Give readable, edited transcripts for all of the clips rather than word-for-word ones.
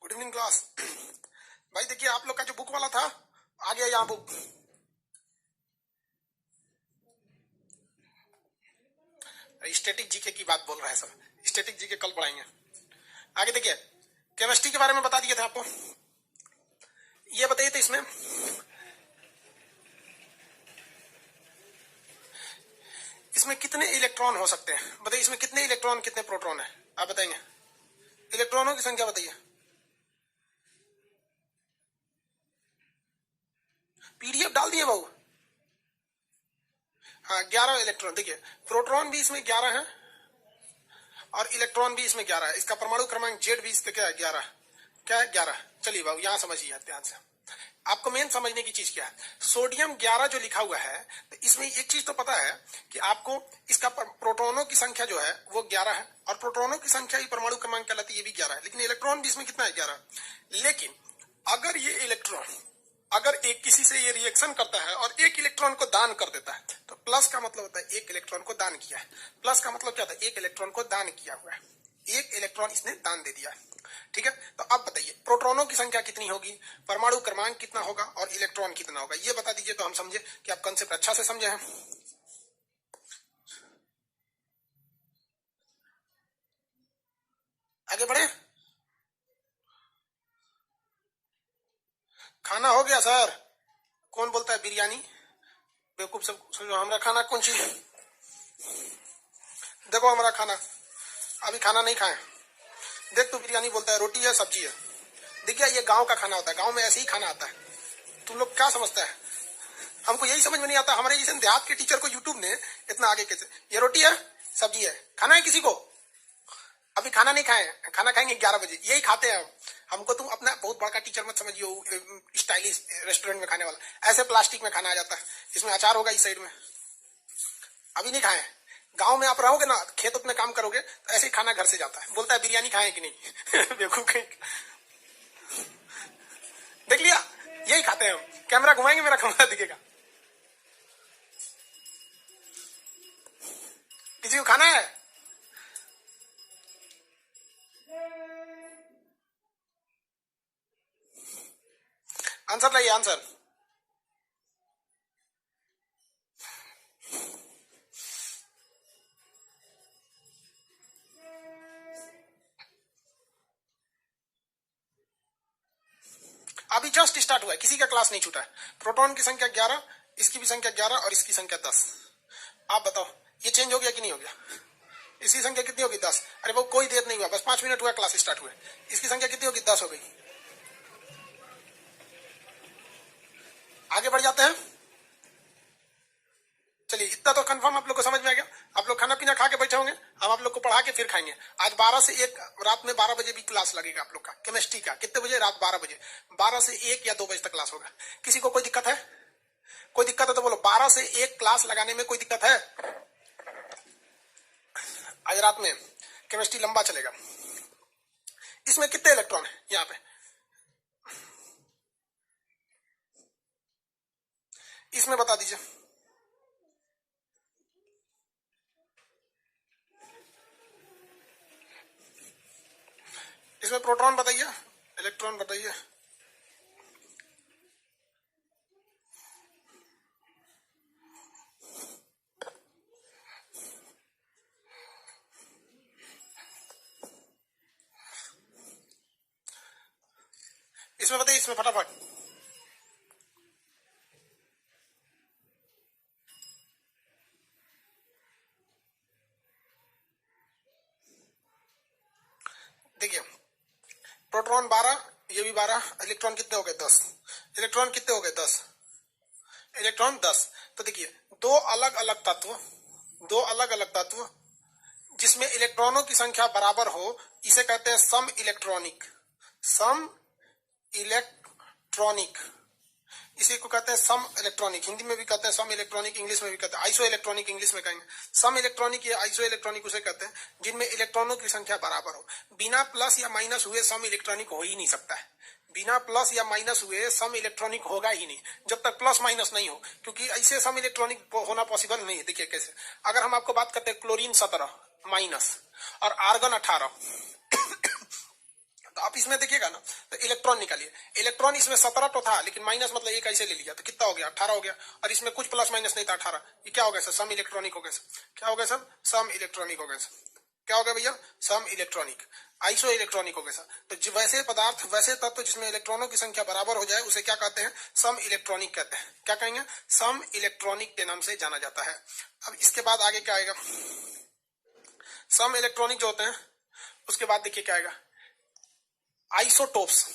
Good evening class. भाई देखिए आप लोग का जो बुक वाला था आ गया यहाँ बुक। स्टैटिक जीके की बात बोल रहा है सर, स्टैटिक जीके कल पढ़ाएंगे। आगे देखिए केमिस्ट्री के बारे में बता दिए थे आपको। ये बताइए तो इसमें कितने इलेक्ट्रॉन हो सकते हैं? बताइए इसमें कितने इलेक्ट्रॉन कितने प्रोटॉन है? आप बताएंगे। इलेक्ट्रॉनों की संख्या बताइए। पीडीएफ डाल दिए बाबू। हाँ 11 इलेक्ट्रॉन। देखिए प्रोटॉन भी इसमें 11 है और इलेक्ट्रॉन भी इसमें 11 है। इसका परमाणु क्रमांक जेड भी इसका क्या है? 11। क्या है? 11। चलिए बाबू यहां समझिए ध्यान से। आपको मेन समझने की चीज क्या है, सोडियम 11 जो लिखा हुआ है, तो इसमें एक चीज तो पता है कि आपको इसका प्रोटॉनों की संख्या जो है वो 11 है और प्रोटॉनों की संख्या ही परमाणु क्रमांक कहलाती है, ये भी 11 है। लेकिन इलेक्ट्रॉन भी इसमें कितना है? 11। लेकिन अगर ये इलेक्ट्रॉन अगर एक किसी से ये रिएक्शन करता है और एक इलेक्ट्रॉन को दान कर देता है, तो प्लस का मतलब होता है एक इलेक्ट्रॉन को दान किया है। प्लस का मतलब क्या होता है? एक इलेक्ट्रॉन को दान किया हुआ है, एक इलेक्ट्रॉन इसने दान दे दिया है। ठीक है, तो अब बताइए प्रोटॉनों की संख्या कितनी होगी, परमाणु क्रमांक कितना होगा और इलेक्ट्रॉन कितना होगा, ये बता दीजिए तो हम समझे कि आप कंसेप्ट अच्छा से समझे हैं। आगे बढ़े। खाना हो गया सर? कौन बोलता है बिरयानी? बेवकूफ सब समझो हमारा खाना कौन चीज। देखो हमारा खाना, अभी खाना नहीं खाए। देख तू बिरयानी बोलता है, रोटी है सब्जी है। देखिए ये गांव का खाना होता है, गांव में ऐसे ही खाना आता है। तुम लोग क्या समझता है? हमको यही समझ में नहीं आता, हमारे जैसे देहात के टीचर को यूट्यूब ने इतना आगे कैसे। ये रोटी है सब्जी है, खाना है किसी को? अभी खाना नहीं खाए, खाना खाएंगे 11 बजे, यही खाते हैं हम। हमको तुम अपना बहुत बड़ा टीचर मत समझियो, स्टाइलिश रेस्टोरेंट में खाने वाला। ऐसे प्लास्टिक में खाना आ जाता है, इसमें अचार होगा इस साइड में। अभी नहीं खाए। गांव में आप रहोगे ना, खेत में काम करोगे तो ऐसे ही खाना घर से जाता है। बोलता है बिरयानी खाए कि नहीं। बेवकूफ कहीं। देख लिया, यही खाते हैं हम। कैमरा घुमाएंगे मेरा कमरा दिखेगा। किसी को खाना है? आंसर लाइए आंसर। अभी जस्ट स्टार्ट हुआ है, किसी का क्लास नहीं छूटा है। प्रोटॉन की संख्या 11, इसकी भी संख्या 11 और इसकी संख्या 10। आप बताओ ये चेंज हो गया कि नहीं हो गया? इसकी संख्या कितनी होगी? 10। अरे वो कोई देर नहीं हुआ, बस 5 मिनट हुआ क्लास स्टार्ट हुए। इसकी संख्या कितनी होगी? 10 हो गई। आगे बढ़ जाते हैं। चलिए इतना तो कंफर्म आप लोग को समझ में आ गया। आप लोग खाना पीना खा के बैठे होंगे, हम आप लोग को पढ़ा के फिर खाएंगे। आज 12 से 1 रात में 12 बजे भी क्लास लगेगा आप लोग का केमिस्ट्री का। कितने बजे? रात 12 बजे। 12 से 1 या 2 बजे तक क्लास होगा। किसी को कोई दिक्कत है? कोई दिक्कत है तो बोलो। 12 से 1 क्लास लगाने में कोई दिक्कत है? आज रात में केमिस्ट्री लंबा चलेगा। इसमें कितने इलेक्ट्रॉन है? यहाँ पे इसमें बता दीजिए। इसमें प्रोटॉन बताइए, इलेक्ट्रॉन बताइए। इसमें बताइए, इसमें फटाफट। देखिए प्रोटॉन 12, ये भी 12, इलेक्ट्रॉन कितने हो गए? 10। इलेक्ट्रॉन कितने हो गए? 10। इलेक्ट्रॉन 10। तो देखिए दो अलग अलग तत्व, दो अलग अलग तत्व जिसमें इलेक्ट्रॉनों की संख्या बराबर हो, इसे कहते हैं सम इलेक्ट्रॉनिक। सम इलेक्ट्रॉनिक, इसी को कहते हैं सम इलेक्ट्रॉनिक। हिंदी में भी कहते हैं सम इलेक्ट्रॉनिक, इंग्लिश में भी कहते हैं आइसो इलेक्ट्रॉनिक, इंग्लिश में कहेंगे। सम इलेक्ट्रॉनिक या आइसो इलेक्ट्रॉनिक उसे कहते हैं जिनमें इलेक्ट्रॉनों की संख्या बराबर हो। बिना प्लस या माइनस हुए सम इलेक्ट्रॉनिक हो ही नहीं सकता है। बिना प्लस या माइनस हुए सम इलेक्ट्रॉनिक होगा ही नहीं, जब तक प्लस माइनस नहीं हो, क्योंकि ऐसे सम इलेक्ट्रॉनिक होना पॉसिबल नहीं है। देखिए कैसे, अगर हम आपको बात करते हैं क्लोरीन 17 माइनस और आर्गन 18, तो आप इसमें देखिएगा ना, तो इलेक्ट्रॉन निकालिए, इलेक्ट्रॉन इसमें 17 तो था, लेकिन माइनस मतलब एक ऐसे ले लिया तो कितना हो गया, 18 हो गया, और इसमें कुछ प्लस माइनस नहीं था, 18। ये क्या हो गया सर, सम इलेक्ट्रॉनिक हो गया सर। क्या हो गया सर, सम इलेक्ट्रॉनिक हो गया सर। क्या हो गया भैया, सम इलेक्ट्रॉनिक, आइसो इलेक्ट्रॉनिक हो गया सर। तो वैसे पदार्थ, वैसे तत्व जिसमें इलेक्ट्रॉनों की संख्या बराबर हो जाए उसे क्या कहते हैं, सम इलेक्ट्रॉनिक कहते हैं। क्या कहेंगे, सम इलेक्ट्रॉनिक के नाम से जाना जाता है। अब इसके बाद आगे क्या आएगा, सम इलेक्ट्रॉनिक जो होते हैं, उसके बाद देखिए क्या आएगा, आइसोटोप्स।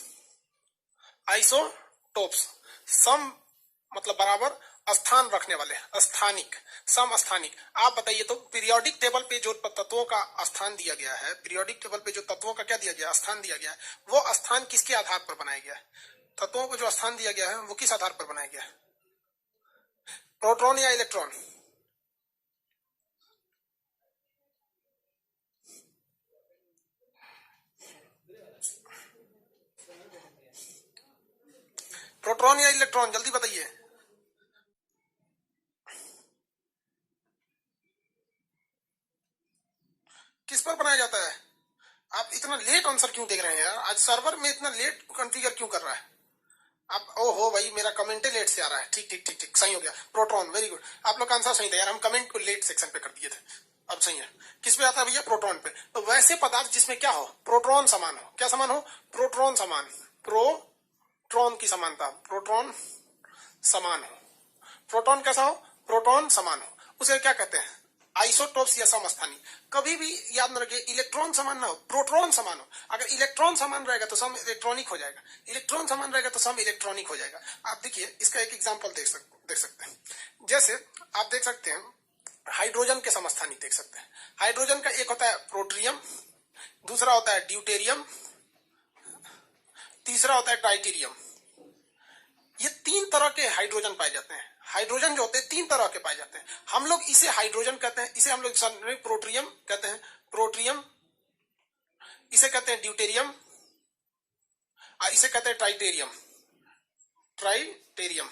आइसोटोप्स, सम मतलब बराबर, स्थान रखने वाले, स्थानिक, सम स्थानिक। आप बताइए तो पीरियोडिक टेबल पे जो तत्वों का स्थान दिया गया है, पीरियोडिक टेबल पे जो तत्वों का क्या दिया गया, स्थान दिया गया है, वो स्थान किसके आधार पर बनाया गया है, तत्वों को जो स्थान दिया गया है वो किस आधार पर बनाया गया है, प्रोटॉन या इलेक्ट्रॉन। प्रोटॉन या इलेक्ट्रॉन, जल्दी बताइए। किस पर बनाया जाता है, आप इतना लेट आंसर क्यों देख रहे हैं यार, आज सर्वर में इतना लेट कॉन्फ़िगर क्यों कर रहा है आप। ओहो भाई, मेरा कमेंट लेट से आ रहा है, ठीक ठीक ठीक ठीक, सही हो गया, प्रोटॉन, वेरी गुड। आप लोग का आंसर सही था यार, हम कमेंट को लेट सेक्शन पे कर दिए थे, अब सही है। किस पे आता है भैया, प्रोटॉन पे। तो वैसे पदार्थ जिसमें क्या हो, प्रोटॉन समान हो, क्या समान हो, प्रोटॉन समान, प्रोटॉन की समानता, प्रोटॉन समान हो, प्रोटॉन कैसा हो, प्रोटॉन समान हो, उसे क्या कहते हैं, आइसोटोप्स या समस्थानी। कभी भी याद न रखिए इलेक्ट्रॉन समान ना हो, प्रोटॉन समान हो। अगर इलेक्ट्रॉन समान रहेगा तो सम इलेक्ट्रॉनिक हो जाएगा, इलेक्ट्रॉन समान रहेगा तो सम इलेक्ट्रॉनिक हो जाएगा। आप देखिए इसका एक एग्जांपल देख सकते हैं। जैसे आप देख सकते हैं हाइड्रोजन के समस्थानिक देख सकते हैं। हाइड्रोजन का एक होता है प्रोट्रियम, दूसरा होता है ड्यूटेरियम, तीसरा होता है ट्राइटेरियम। ये तीन तरह के हाइड्रोजन पाए जाते हैं। हाइड्रोजन जो होते हैं तीन तरह के पाए जाते हैं। हम लोग इसे हाइड्रोजन कहते हैं, इसे हम लोग प्रोट्रियम कहते हैं, प्रोट्रियम, इसे कहते हैं ड्यूटेरियम, और इसे कहते हैं ट्राइटेरियम, ट्राइटेरियम,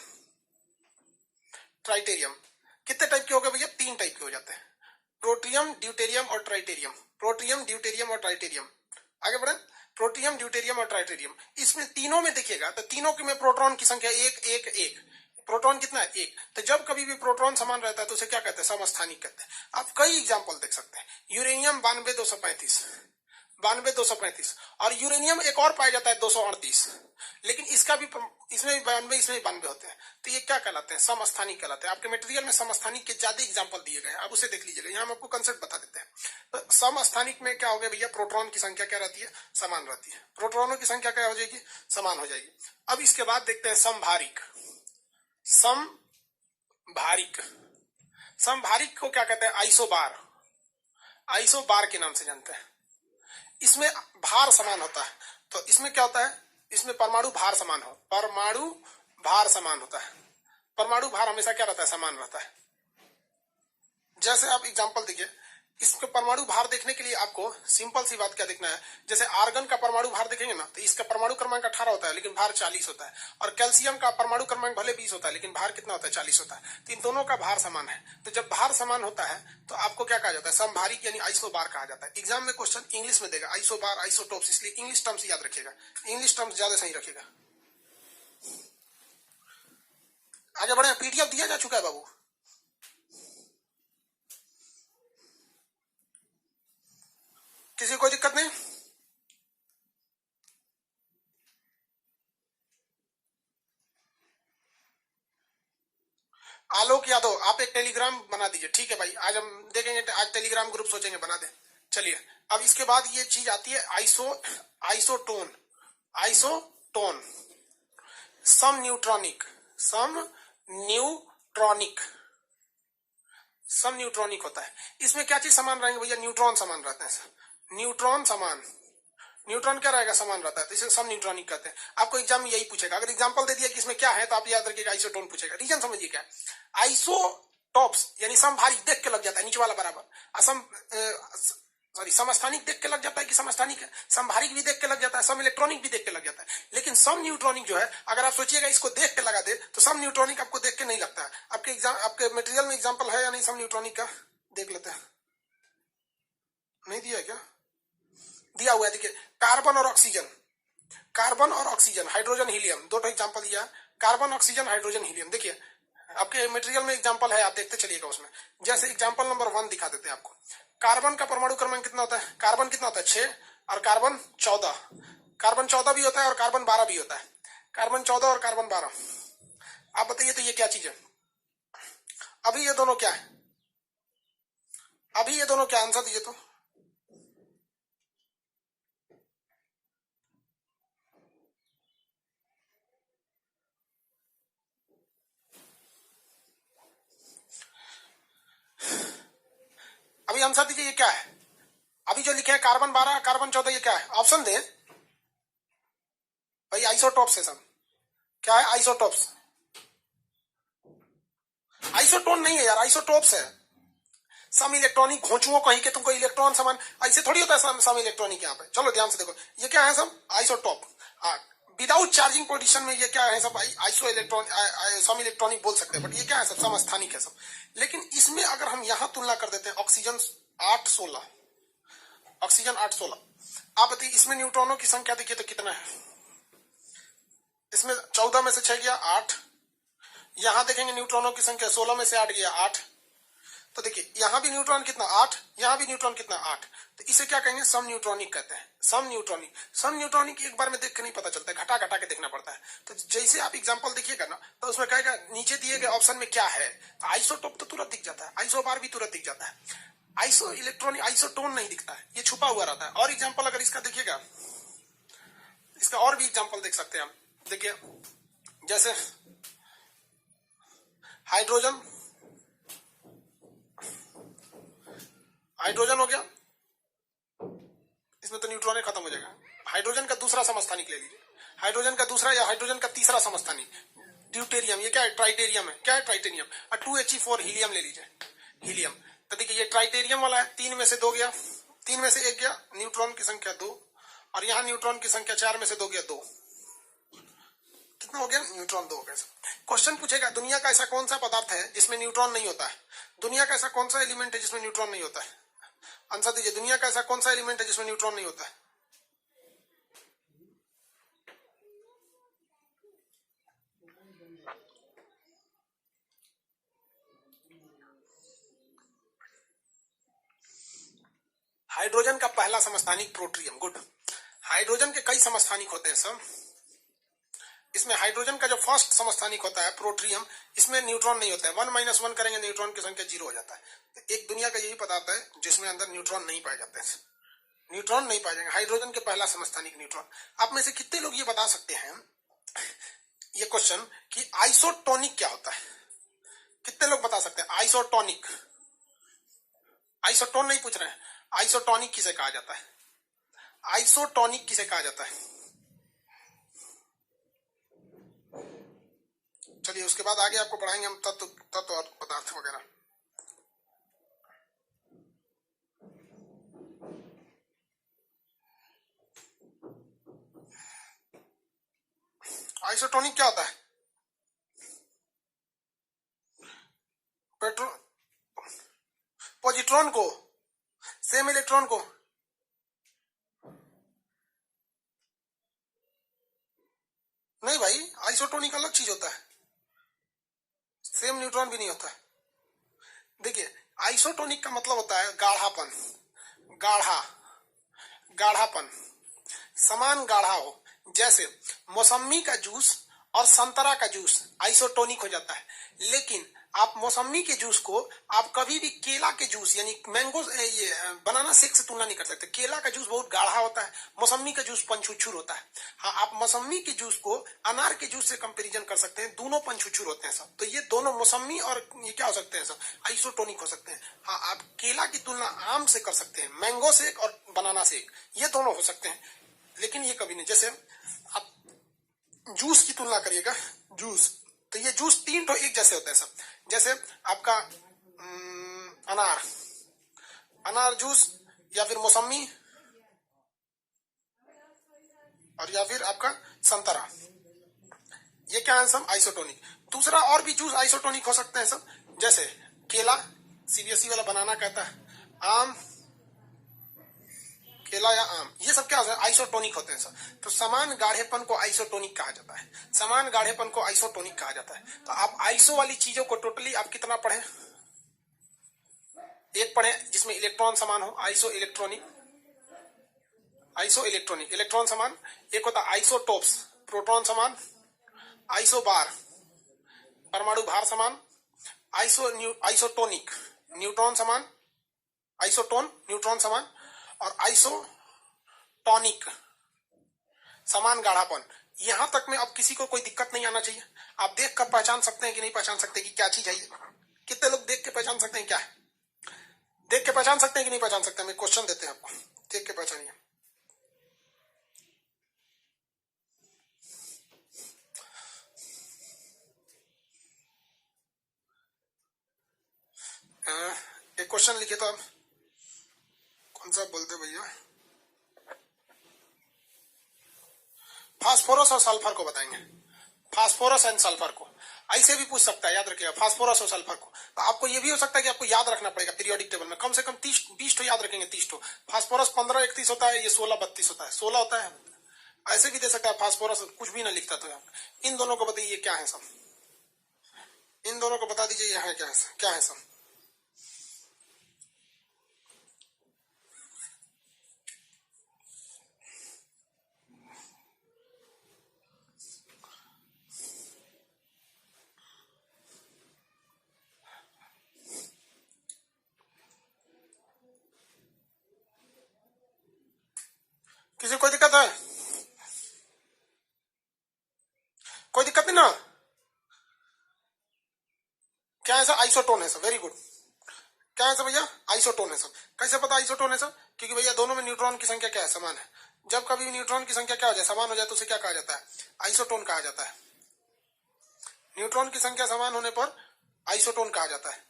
ट्राइटेरियम। कितने टाइप के हो गए भैया, तीन टाइप के हो जाते हैं, प्रोट्रियम, ड्यूटेरियम और ट्राइटेरियम, प्रोट्रियम, ड्यूटेरियम और ट्राइटेरियम। आगे बढ़े, प्रोटियम, ड्यूटेरियम और ट्राइटेरियम। इसमें तीनों में देखिएगा तो तीनों के में प्रोटॉन की संख्या एक एक एक, प्रोटॉन कितना है, एक। तो जब कभी भी प्रोटॉन समान रहता है तो उसे क्या कहते हैं, समस्थानिक कहते हैं। आप कई एग्जांपल देख सकते हैं, यूरेनियम 92-235, 92-235, और यूरेनियम एक और पाया जाता है 238, लेकिन इसका भी, इसमें भी 92, इसमें भी 92 होते हैं। तो ये क्या कहलाते हैं, समस्थानिक कहलाते हैं। आपके मटेरियल में समस्थानिक के ज्यादा एग्जांपल दिए गए हैं, आप उसे देख लीजिएगा, यहाँ हम आपको कंसेप्ट बता देते हैं। तो समस्थानिक में क्या हो गया भैया, प्रोटॉन की संख्या क्या रहती है, समान रहती है, प्रोटॉनों की संख्या क्या हो जाएगी, समान हो जाएगी। अब इसके बाद देखते हैं समभारिक। समभारिक, समभारिक को क्या कहते हैं, आइसोबार, आइसोबार के नाम से जानते हैं। इसमें भार समान होता है। तो इसमें क्या होता है, इसमें परमाणु भार समान हो, परमाणु भार समान होता है। परमाणु भार हमेशा क्या रहता है, समान रहता है। जैसे आप एग्जांपल देखिए, इसके परमाणु भार देखने के लिए आपको सिंपल सी बात क्या देखना है, जैसे आर्गन का परमाणु भार देखेंगे ना, तो इसका परमाणु क्रमांक 18 होता है लेकिन भार 40 होता है, और कैल्शियम का परमाणु क्रमांक भले 20 होता है लेकिन भार कितना होता है, 40 होता है। तो इन दोनों का भार समान है। तो जब भार समान होता है तो आपको क्या कहा जाता है, समभारिक यानी आइसोबार कहा जाता है। एग्जाम में क्वेश्चन इंग्लिश में देगा, आइसोबार, आइसोटोप्स, इसलिए इंग्लिश टर्म्स याद रखिएगा, इंग्लिश टर्म्स ज्यादा सही रखिएगा। आगे बढ़े, पीडीएफ दिया जा चुका है बाबू, किसी को कोई दिक्कत नहीं। आलोक यादव, आप एक टेलीग्राम बना दीजिए, ठीक है भाई, आज हम देखेंगे, आज टेलीग्राम ग्रुप सोचेंगे बना दे। चलिए, अब इसके बाद ये चीज आती है आइसोटोन, आइसोटोन, सम न्यूट्रॉनिक, सम न्यूट्रॉनिक, सम न्यूट्रॉनिक होता है। इसमें क्या चीज समान रहेंगे भैया, न्यूट्रॉन समान रहते हैं, न्यूट्रॉन समान, न्यूट्रॉन क्या रहेगा, समान रहता है, तो इसे सम न्यूट्रॉनिक कहते हैं। आपको एग्जाम में यही पूछेगा, अगर एग्जांपल दे दिया कि इसमें क्या है तो आप याद रखिएगा आइसोटोन पूछेगा। रीजन समझिए क्या है, आइसोटॉप्स यानी समभारिक देख के लग जाता है, नीचे वाला बराबर, असम सॉरी समस्थानिक देख के लग जाता है कि समस्थानिक है, समभारिक भी देख के लग जाता है, सम इलेक्ट्रॉनिक भी देख के लग जाता है। लेकिन सम न्यूट्रॉनिक जो है, अगर आप सोचिएगा इसको देख के लगा दे तो सम न्यूट्रॉनिक आपको देख के नहीं लगता है। आपके एग्जाम, आपके मटेरियल में एग्जांपल है या नहीं सम न्यूट्रॉनिक का, देख लेते हैं, नहीं दिया है क्या, दिया हुआ है, देखिए कार्बन और ऑक्सीजन, कार्बन और ऑक्सीजन, हाइड्रोजन हीलियम, दो एग्जांपल दिया, कार्बन ऑक्सीजन हाइड्रोजन हीलियम। देखिए आपके मटेरियल में एग्जांपल है, आप देखते चलिएगा उसमें। जैसे एग्जांपल नंबर 1 दिखा देते हैं आपको। कार्बन का परमाणु क्रमांक कितना होता है? कार्बन कितना होता है? 6, और कार्बन 14। कार्बन 14 भी होता है और कार्बन 12 भी होता है। कार्बन 14 और कार्बन 12। आप बताइए तो ये क्या चीज है? अभी ये दोनों क्या है? अभी ये दोनों क्या? आंसर दीजिए तो। अभी आंसर दीजिए, ये क्या है? अभी जो लिखे हैं कार्बन 12 कार्बन 14, ये क्या है? ऑप्शन दे भाई। आइसोटॉप्स है सब। क्या है? आइसोटॉप्स। आइसोटोन नहीं है यार, आइसोटॉप्स है। सम इलेक्ट्रॉनिक घोंचुओं कहीं के तुमको इलेक्ट्रॉन समान, ऐसे थोड़ी होता है सम इलेक्ट्रॉनिक। यहाँ पे चलो ध्यान से देखो, ये क्या है सब? आइसोटॉप। विदाउट चार्जिंग पोजिशन में ये क्या है सब? आइसो इलेक्ट्रॉन, सम इलेक्ट्रॉनिक बोल सकते हैं, बट ये क्या है सब? समस्थानिक है सब। लेकिन इसमें अगर हम यहां तुलना कर देते हैं, ऑक्सीजन 8-16, ऑक्सीजन 8-16, आप बताइए इसमें न्यूट्रॉनों की संख्या देखिए तो कितना है? इसमें 14 में से 6 गया 8। यहां देखेंगे न्यूट्रॉनों की संख्या 16 में से 8 गया 8। तो देखिए यहां भी न्यूट्रॉन कितना? 8। यहां भी न्यूट्रॉन कितना? 8। तो इसे क्या कहेंगे? सम न्यूट्रॉनिक कहते हैं। सम न्यूट्रॉनिक। सम न्यूट्रॉनिक एक बार में देख के नहीं पता चलता है, घटा घटा के देखना पड़ता है। तो जैसे आप एग्जांपल देखिएगा ना, तो उसमें कहेगा नीचे दिए गए ऑप्शन में क्या है, तो आइसोटोप तो तुरंत दिख जाता है, आइसोबार भी तुरंत दिख जाता है, आइसो इलेक्ट्रॉनिक, आइसोटोन नहीं दिखता है, ये छुपा हुआ रहता है। और एग्जाम्पल अगर इसका देखिएगा, इसका और भी एग्जाम्पल देख सकते हैं हम। देखिए जैसे हाइड्रोजन, हाइड्रोजन हो गया, इसमें तो न्यूट्रॉन खत्म हो जाएगा। हाइड्रोजन का दूसरा समस्थानिक ले लीजिए, हाइड्रोजन का दूसरा या हाइड्रोजन का तीसरा समस्थानिक, ड्यूटेरियम। ये क्या है? ट्राइटेरियम है। क्या है? ट्राइटेरियम। और 2He4 हीलियम ले लीजिए, हीलियम। तो देखिए ये ट्राइटेरियम वाला है, 3 में से 2 गया, 3 में से 1 गया, न्यूट्रॉन की संख्या 2, और यहाँ न्यूट्रॉन की संख्या 4 में से 2 गया 2। कितना हो गया? न्यूट्रॉन 2 हो गया। क्वेश्चन पूछेगा दुनिया का ऐसा कौन सा पदार्थ है जिसमें न्यूट्रॉन नहीं होता है? दुनिया का ऐसा कौन सा एलिमेंट है जिसमें न्यूट्रॉन नहीं होता है? आंसर दीजिए, दुनिया का ऐसा कौन सा एलिमेंट है जिसमें न्यूट्रॉन नहीं होता है? हाइड्रोजन का पहला समस्थानिक प्रोट्रियम। गुड। हाइड्रोजन के कई समस्थानिक होते हैं सर। इसमें हाइड्रोजन का जो फर्स्ट समस्थानिक होता है प्रोट्रियम, इसमें न्यूट्रॉन नहीं होता है। 1 - 1 करेंगे न्यूट्रॉन की संख्या 0 हो जाता है। तो एक दुनिया का यही पदार्थ है जिसमें अंदर न्यूट्रॉन नहीं पाए जाते हैं, न्यूट्रॉन नहीं पाए जाएंगे। हाइड्रोजन के पहला समस्थानिक न्यूट्रॉन। आप में से कितने लोग ये बता सकते हैं ये क्वेश्चन कि आइसोटोनिक क्या होता है? कितने लोग बता सकते हैं आइसोटोनिक? आइसोटोन नहीं पूछ रहे हैं, आइसोटोनिक किसे कहा जाता है? आइसोटोनिक किसे कहा जाता है? चलिए उसके बाद आगे आपको पढ़ाएंगे हम तत्व और पदार्थ वगैरह। आइसोटोनिक क्या होता है? पेट्रो पॉजिट्रॉन को, सेम इलेक्ट्रॉन को। नहीं भाई, आइसोटोनिक अलग चीज होता है, सेम न्यूट्रॉन भी नहीं होता है। देखिए आइसोटोनिक का मतलब होता है गाढ़ापन, गाढ़ा, गाढ़ापन, समान गाढ़ा हो। जैसे मौसमी का जूस और संतरा का जूस आइसोटोनिक हो जाता है, लेकिन आप मौसमी के जूस को आप कभी भी केला के जूस यानी मैंगो, ये बनाना शेक से तुलना नहीं कर सकते। केला का जूस बहुत गाढ़ा होता है, मौसमी का जूस पंचुछुर होता है। हाँ, आप मौसमी के जूस को अनार के जूस से कंपैरिजन कर सकते हैं, दोनों पंचुछुर होते हैं सब। तो ये दोनों मौसमी और ये क्या हो सकते हैं सब? आइसोटोनिक हो सकते हैं। हाँ, आप केला की तुलना आम से कर सकते हैं, मैंगो शेक और बनाना शेक, ये दोनों हो सकते हैं, लेकिन ये कभी नहीं। जैसे आप जूस की तुलना करिएगा, जूस, तो ये जूस 3 तो एक जैसे होते हैं सब। जैसे आपका अनार, अनार जूस, या फिर मौसमी, और या फिर आपका संतरा, ये क्या है सब? आइसोटोनिक। दूसरा और भी जूस आइसोटोनिक हो सकते हैं सब, जैसे केला, सीबीएसई वाला बनाना कहता है, आम, केला या आम, ये सब क्या होता है, आइसोटोनिक होते हैं सर। तो समान गाढ़ेपन को आइसोटोनिक कहा जाता है, समान गाढ़ेपन को आइसोटोनिक कहा जाता है। तो आप आइसो वाली चीजों को टोटली आप कितना पढ़े, एक पढ़े जिसमें इलेक्ट्रॉन समान हो, iso electronic, iso electronic, electron समान। एक होता है आइसोटोप्स, प्रोटॉन समान, आइसोबार, परमाणु भार समान, आइसोटोनिक, न्यूट्रॉन समान, आइसोटोन न्यूट्रॉन समान, और आइसोटॉनिक समान गाढ़ापन। यहां तक में अब किसी को कोई दिक्कत नहीं आना चाहिए। आप देख कर पहचान सकते हैं कि नहीं पहचान सकते कि क्या चीज है ये? कितने लोग देख के पहचान सकते हैं क्या है? देख के पहचान सकते हैं कि नहीं पहचान सकते? मैं क्वेश्चन देते हैं आपको, देख के पहचानिए। एक क्वेश्चन लिखे तो आप कौन सा बोलते भैया, फास्फोरस और सल्फर को बताएंगे, फास्फोरस एंड सल्फर को। ऐसे भी पूछ सकता है, याद रखिएगा फास्फोरस और सल्फर को। तो आपको ये भी हो सकता है कि आपको याद रखना पड़ेगा पीरियोडिक टेबल में, कम से कम 30-20 याद रखेंगे, 30। फास्फोरस 15-31 होता है, ये 16-32 होता है, 16 होता है। ऐसे भी दे सकता है फास्फोरस, कुछ भी ना लिखता तो। इन दोनों को बताइए क्या है सब, इन दोनों को बता दीजिए यहाँ क्या है, क्या है सब। किसी कोई दिक्कत है? कोई दिक्कत नहीं ना? क्या है सर? आइसोटोन है सर, वेरी गुड। क्या है सर भैया? आइसोटोन है सर। कैसे पता आइसोटोन है सर? क्योंकि भैया दोनों में न्यूट्रॉन की संख्या क्या है, समान है। जब कभी न्यूट्रॉन की संख्या क्या हो जाए, समान हो जाए, तो उसे क्या कहा जाता है? आइसोटोन कहा जाता है। न्यूट्रॉन की संख्या समान होने पर आइसोटोन कहा जाता है।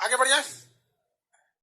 आगे बढ़ जाए।